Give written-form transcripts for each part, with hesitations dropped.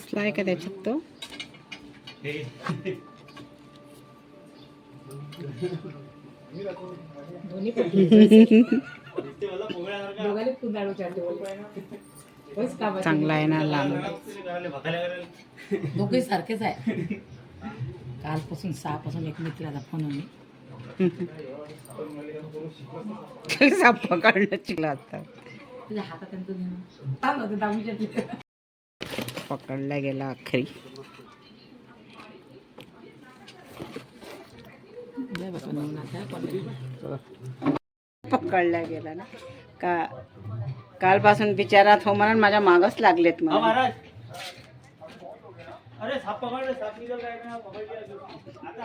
बसलाय का त्याच्यात तो? चांगला आहे ना लांब. दोघे सारखेच आहे. कालपासून 6 पासून एक मित्राचा फोन आला. साप पकडणं शिकला आता. तुझ्या हातात त्यांचं घेऊन चाललं होतं दाबूच्या. पकडला गेला अखरी. पकडला गेला ना का कालपासून बिचारा तो म्हणून माझ्या मागच लागलेत मला.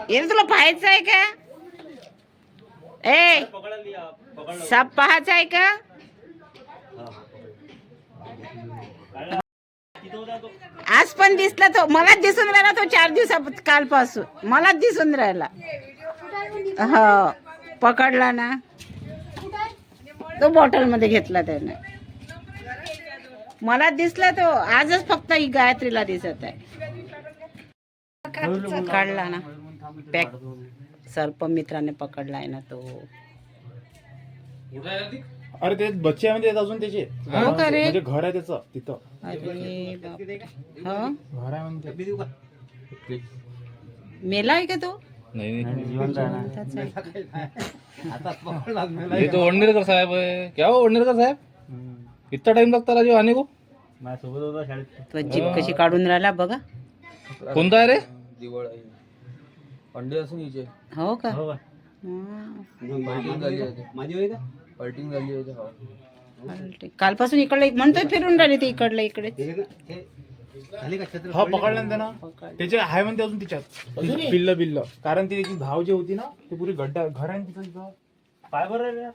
येईल तुला पाहायचं आहे का? ए साप पाहायचा आहे का? आज पण दिसला तो. मलाच दिसून राहिला तो 4 दिवसा कालपासून मलाच दिसून राहिला. हो पकडला ना तो. बॉटल मध्ये घेतला त्याने. मला दिसला तो. आजच फक्त ही गायत्रीला दिसत आहे. काढला ना पॅक. सर्प मित्राने पकडलाय ना तो. अरे ते बच्चे आहे म्हणजे अजून त्याचे हो का रे? म्हणजे घर आहे त्याचं तिथं. अरे बाप. हो घर आहे म्हणते. मेला आहे का तो? नाही ये तो ओढणेरकर साहेब है. क्या हो ओढणेरकर साहेब, कितना टाइम लगता राजू आने को? तो जीप कशी काढून राहिला बघा. कोणता आहे रे? दिवाळ आहे. अंडे असून हिचे हो का? पलटिंग झाली होती. माझी होय का पलटिंग झाली होती. हो चालतंय. कालपासून इकडे म्हणतोय फिरून राहिले ते इकडलं इकडे. हा पकडला ना त्यानं. त्याचे आहे म्हणते अजून तिच्यात बिल्ल कारण ती त्याची भाव जी होती ना ती पुरी गड्डा घर आहे ना तिथं. पाय बरं